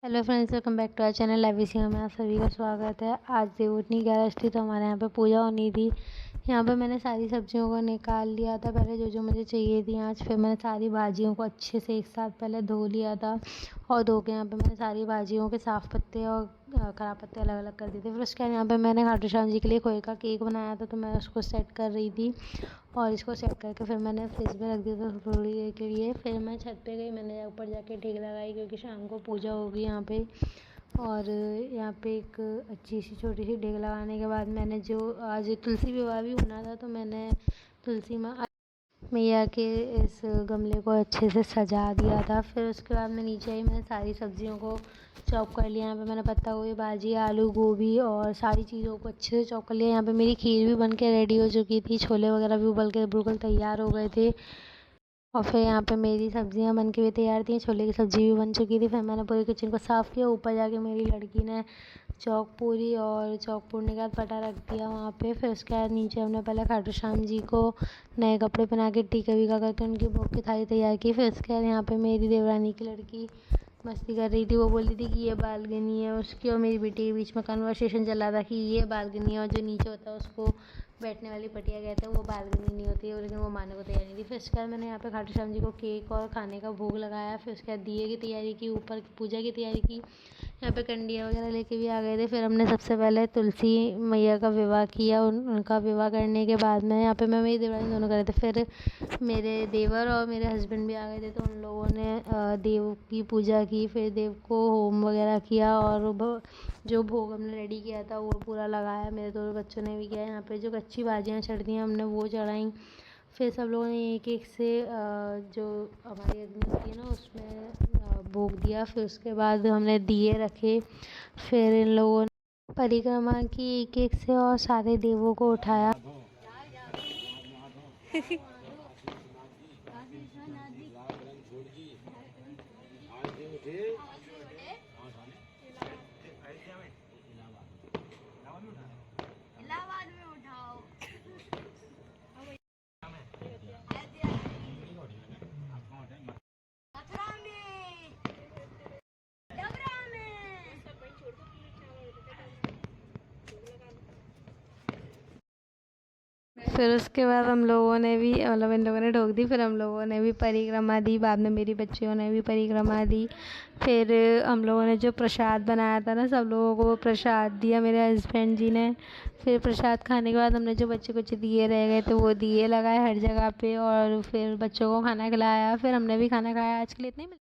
Hello friends, welcome back to our channel live में आप सभी का स्वागत है। आज देवउठनी 11 थी तो हमारे यहाँ पे पूजा होनी थी। यहाँ पे मैंने सारी सब्जियों को निकाल लिया था पहले, जो जो मुझे चाहिए थी आज। फिर मैंने सारी भाजियों को अच्छे से एक साथ पहले धो लिया था और धो के यहाँ पे मैंने सारी भाजियों के साफ़ पत्ते और ख़राब पत्ते अलग अलग कर दिए थे। फिर उसके बाद यहाँ पे मैंने खाटू श्याम जी के लिए खोए का केक बनाया था, तो मैं उसको सेट कर रही थी और इसको सेट करके फिर मैंने फ्रिज में रख दिया था थोड़ी देर के लिए। फिर मैं छत पे गई, मैंने ऊपर जाके टेक लगाई क्योंकि शाम को पूजा होगी यहाँ पे। और यहाँ पे एक अच्छी सी छोटी सी डेग लगाने के बाद मैंने जो आज तुलसी विवाह भी होना था, तो मैंने तुलसी मैया के इस गमले को अच्छे से सजा दिया था। फिर उसके बाद मैं नीचे आई, मैंने सारी सब्जियों को चॉप कर लिया। यहाँ पे मैंने पत्ता गोभी, भाजी, आलू, गोभी और सारी चीज़ों को अच्छे से चॉप कर लिया। यहाँ पे मेरी खीर भी बन के रेडी हो चुकी थी, छोले वगैरह भी उबल के बिल्कुल तैयार हो गए थे। और फिर यहाँ पे मेरी सब्जियाँ बन के भी तैयार थी, छोले की सब्ज़ी भी बन चुकी थी। फिर मैंने पूरे किचन को साफ़ किया। ऊपर जाके मेरी लड़की ने चौक पूरी और चौक पूरने के बाद पटा रख दिया वहाँ पे। फिर उसके बाद नीचे हमने पहले खाटू श्याम जी को नए कपड़े पहना के टीका वीका करके उनकी भोग की थाली तैयार की। फिर उसके बाद यहाँ पे मेरी देवरानी की लड़की मस्ती कर रही थी। वो बोल रही थी कि ये बालकनी है उसकी और मेरी बेटी के बीच में कन्वर्सेशन चल रहा था कि ये बालकनी है और जो नीचे होता है उसको बैठने वाली पटिया कहते हैं, वो बालकनी नहीं होती है, लेकिन वो मानने को तैयार नहीं थी। फिर उसके बाद मैंने यहाँ पे खाटू श्याम जी को केक और खाने का भोग लगाया। फिर उसके बाद दिए की तैयारी की, ऊपर पूजा की तैयारी की। यहाँ पे कंडिया वगैरह लेके भी आ गए थे। फिर हमने सबसे पहले तुलसी मैया का विवाह किया। उनका विवाह करने के बाद में यहाँ पे मैं मेरी देवरानी दोनों कर रहे थे। फिर मेरे देवर और मेरे हस्बैंड भी आ गए थे, तो उन लोगों ने देव की पूजा की। फिर देव को होम वगैरह किया और जो भोग हमने रेडी किया था वो पूरा लगाया। मेरे दोनों बच्चों ने भी किया। यहाँ पे जो कच्ची भाजियाँ चढ़ती हैं हमने वो चढ़ाई। फिर सब लोगों ने एक एक से जो हमारी अग्नि होती है ना उसमें भोग दिया। फिर उसके बाद हमने दिए रखे। फिर इन लोगों ने परिक्रमा की एक एक से और सारे देवों को उठाया। फिर उसके बाद हम लोगों ने भी मतलब इन लोगों ने ठोक दी। फिर हम लोगों ने भी परिक्रमा दी, बाद में मेरी बच्चियों ने भी परिक्रमा दी। फिर हम लोगों ने जो प्रसाद बनाया था ना, सब लोगों को वो प्रसाद दिया मेरे हस्बैंड जी ने। फिर प्रसाद खाने के बाद हमने जो बच्चे कुछ दिए रह गए थे वो दिए लगाए हर जगह पे और फिर बच्चों को खाना खिलाया। फिर हमने भी खाना खाया। आज के लिए इतना ही।